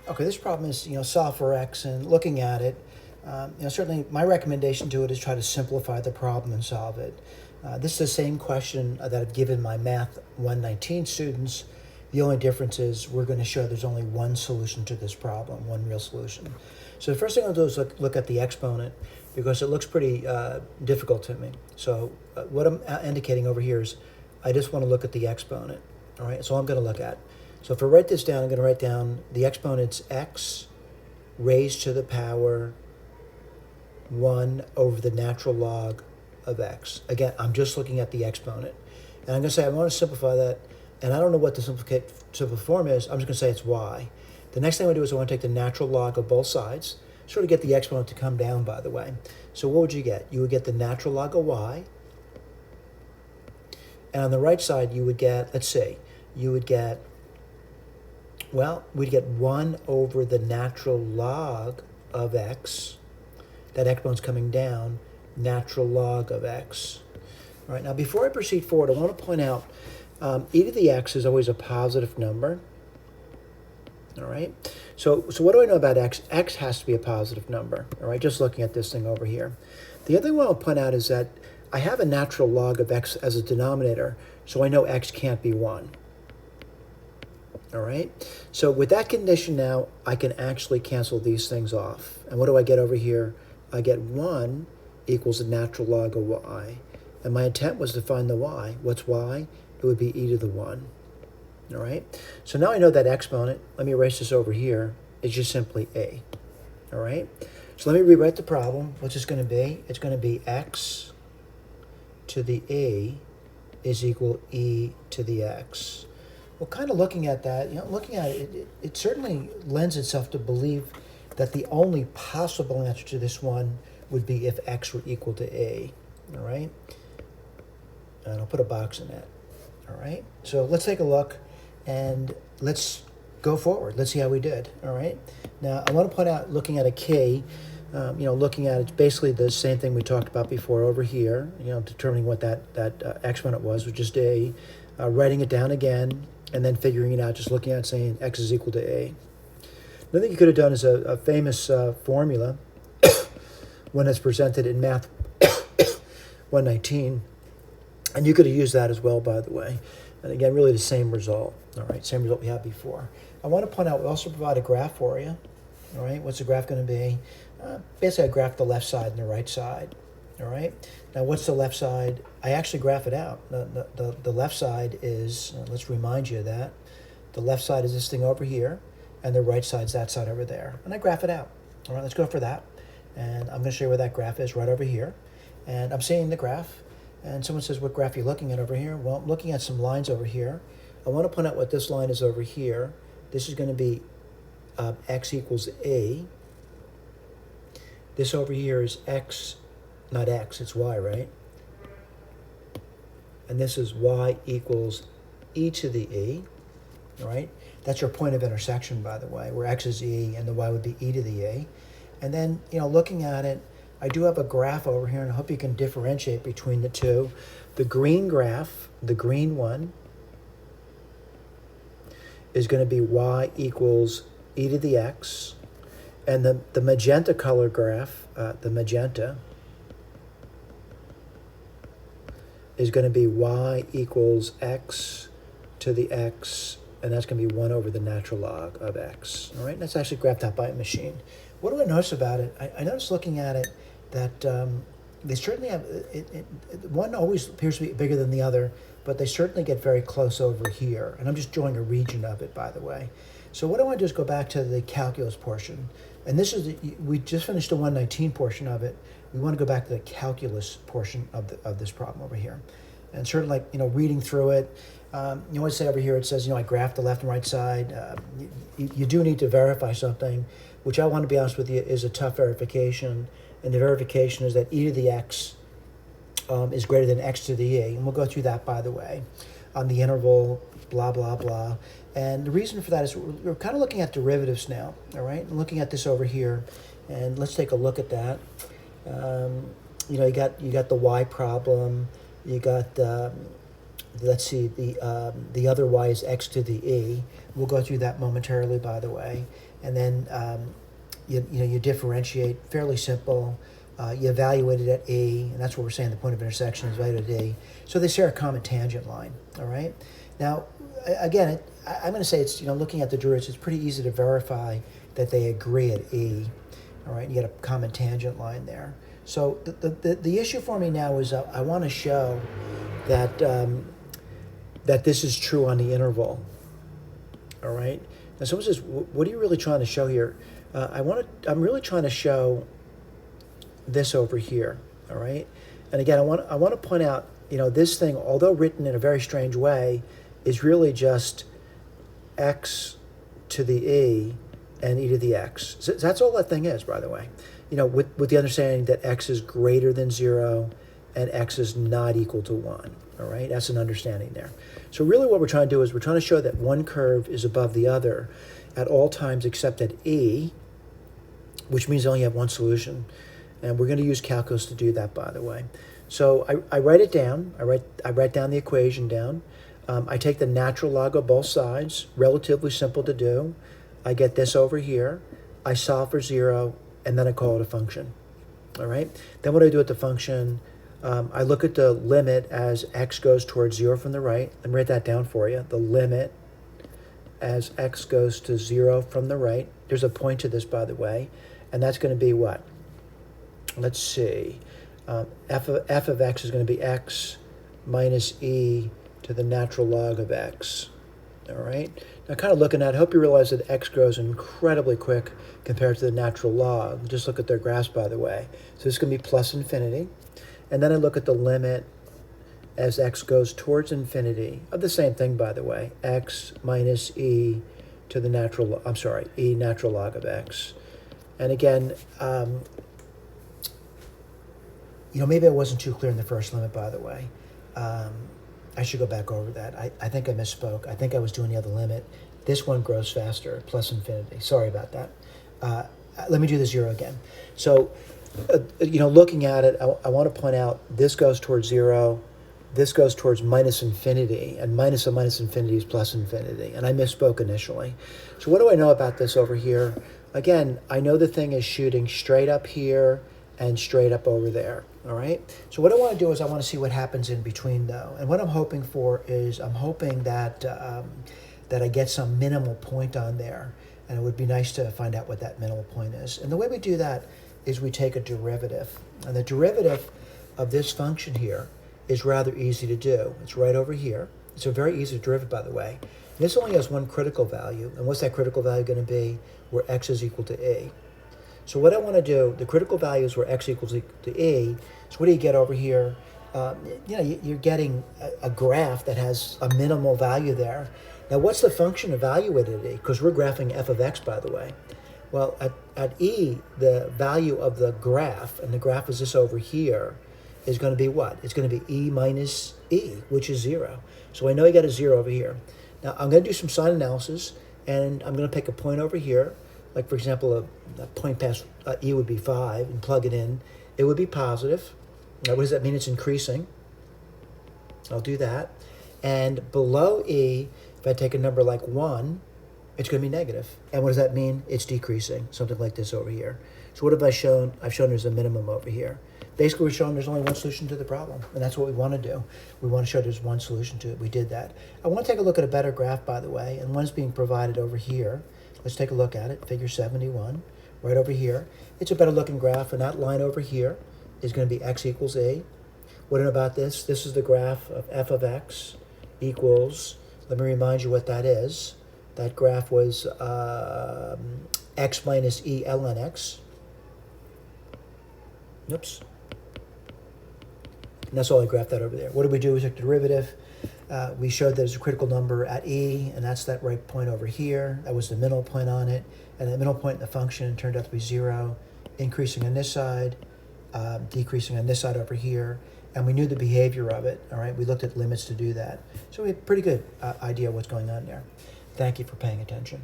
Okay, this problem is, solve for x, and looking at it, certainly my recommendation to it is try to simplify the problem and solve it. This is the same question that I've given my Math 119 students. The only difference is we're going to show there's only one solution to this problem, one real solution. So the first thing I'll do is look at the exponent because it looks pretty difficult to me. So what I'm indicating over here is I just want to look at the exponent. All right, so I'm going to look at. So if I write this down, I'm going to write down the exponent's x raised to the power 1 over the natural log of x. Again, I'm just looking at the exponent. And I'm going to say I want to simplify that, and I don't know what the simple form is. I'm just going to say it's y. The next thing I do is I want to take the natural log of both sides, sort of get the exponent to come down, by the way. So what would you get? You would get the natural log of y. And on the right side, you would get, let's see, you would get, well, we'd get 1 over the natural log of x. That exponent's coming down, natural log of x. All right, now before I proceed forward, I want to point out e to the x is always a positive number. All right, so what do I know about x? X has to be a positive number, all right, just looking at this thing over here. The other thing I want to point out is that I have a natural log of x as a denominator, so I know x can't be 1. All right, so with that condition now, I can actually cancel these things off. And what do I get over here? I get 1 equals the natural log of y. And my intent was to find the y. What's y? It would be e to the 1. All right, so now I know that exponent. Let me erase this over here. It's just simply a. All right, so let me rewrite the problem. What's this going to be? It's going to be x to the a is equal e to the x. Well, kind of looking at that, looking at it, it certainly lends itself to believe that the only possible answer to this one would be if x were equal to a. All right, and I'll put a box in that. All right, so let's take a look and let's go forward. Let's see how we did. All right, now I want to point out, looking at a k, looking at it's basically the same thing we talked about before over here. Determining what that exponent was just a, writing it down again, and then figuring it out, just looking at it, saying x is equal to a. Another thing you could have done is a famous formula when it's presented in Math 119, and you could have used that as well, by the way. And again, really the same result. All right, same result we had before. I want to point out we also provide a graph for you. All right, what's the graph going to be? Basically, I graph the left side and the right side. All right, now what's the left side? I actually graph it out. The left side is, let's remind you of that. The left side is this thing over here, and the right side's that side over there. And I graph it out. All right, let's go for that. And I'm going to show you where that graph is, right over here. And I'm seeing the graph. And someone says, what graph are you looking at over here? Well, I'm looking at some lines over here. I want to point out what this line is over here. This is going to be x equals a. This over here is x, not x, it's y, right? And this is y equals e to the e, all right? That's your point of intersection, by the way, where x is e and the y would be e to the a. And then, looking at it, I do have a graph over here, and I hope you can differentiate between the two. The green graph, the green one, is going to be y equals e to the x. And the magenta color graph, the magenta, is going to be y equals x to the x, and that's going to be 1 over the natural log of x. All right, and that's actually graphed out by a machine. What do I notice about it? I notice looking at it that they certainly have, one always appears to be bigger than the other, but they certainly get very close over here. And I'm just drawing a region of it, by the way. So what I want to do is go back to the calculus portion. And this is, we just finished the 119 portion of it. We want to go back to the calculus portion of this problem over here. And certainly, reading through it, you always say over here, it says, I graph the left and right side. You do need to verify something, which I want to be honest with you is a tough verification. And the verification is that e to the x is greater than x to the a. And we'll go through that, by the way, on the interval, blah, blah, blah. And the reason for that is we're kind of looking at derivatives now, all right? And looking at this over here, and let's take a look at that. You got the y problem, you got the let's see, the other y is x to the e. We'll go through that momentarily, by the way. And then you differentiate, fairly simple. You evaluate it at e, and that's what we're saying the point of intersection is evaluated at e. So they share a common tangent line, all right? Now, again, I'm going to say it's, looking at the derivatives, it's pretty easy to verify that they agree at e, all right? You get a common tangent line there. So the issue for me now is I want to show that that this is true on the interval, all right? Now someone says, what are you really trying to show here? I'm really trying to show this over here, all right? And again, I want to point out, this thing, although written in a very strange way, is really just x to the e and e to the x. So that's all that thing is, by the way. With the understanding that x is greater than 0 and x is not equal to 1, all right? That's an understanding there. So really what we're trying to do is we're trying to show that one curve is above the other at all times except at e, which means I only have one solution. And we're going to use calculus to do that, by the way. So I write it down. I write down the equation down. I take the natural log of both sides, relatively simple to do. I get this over here. I solve for 0, and then I call it a function. All right? Then what I do with the function, I look at the limit as x goes towards 0 from the right. Let me write that down for you. The limit as x goes to 0 from the right. There's a point to this, by the way, and that's going to be what? Let's see. F of x is going to be x minus e to the natural log of x. All right? Now, kind of looking at it, I hope you realize that x grows incredibly quick compared to the natural log. Just look at their graphs, by the way. So this is going to be plus infinity. And then I look at the limit as x goes towards infinity of the same thing, by the way, x minus e to the natural, e natural log of x. And again, maybe I wasn't too clear in the first limit, by the way. I should go back over that. I think I misspoke. I think I was doing the other limit. This one grows faster, plus infinity. Sorry about that. Let me do the 0 again. So, looking at it, I want to point out this goes towards 0. This goes towards minus infinity, and minus of minus infinity is plus infinity. And I misspoke initially. So what do I know about this over here? Again, I know the thing is shooting straight up here and straight up over there, all right? So what I want to do is I want to see what happens in between, though. And what I'm hoping for is I'm hoping that, that I get some minimal point on there. And it would be nice to find out what that minimal point is. And the way we do that is we take a derivative. And the derivative of this function here is rather easy to do. It's right over here. It's a very easy derivative, by the way. And this only has one critical value. And what's that critical value going to be? Where x is equal to e. So what I want to do, the critical value is where x equals to e. So what do you get over here? You're getting a graph that has a minimal value there. Now, what's the function evaluated at e? Because we're graphing f of x, by the way. Well, at e, the value of the graph, and the graph is this over here, is going to be what? It's going to be e minus e, which is 0. So I know I got a 0 over here. Now, I'm going to do some sign analysis, and I'm going to pick a point over here. Like, for example, a point past e would be 5, and plug it in. It would be positive. Now, what does that mean? It's increasing. I'll do that. And below e, if I take a number like 1, it's going to be negative. And what does that mean? It's decreasing, something like this over here. So what have I shown? I've shown there's a minimum over here. Basically, we're showing there's only one solution to the problem, and that's what we want to do. We want to show there's one solution to it. We did that. I want to take a look at a better graph, by the way, and one's being provided over here. Let's take a look at it, figure 71, right over here. It's a better looking graph, and that line over here is going to be x equals e. What about this? This is the graph of f of x equals, let me remind you what that is. That graph was x minus e ln x. Oops. And that's all I graphed that over there. What did we do? We took the derivative. We showed that there's a critical number at e, and that's that right point over here. That was the minimal point on it. And the minimal point in the function turned out to be 0, increasing on this side, decreasing on this side over here. And we knew the behavior of it, all right? We looked at limits to do that. So we had a pretty good idea of what's going on there. Thank you for paying attention.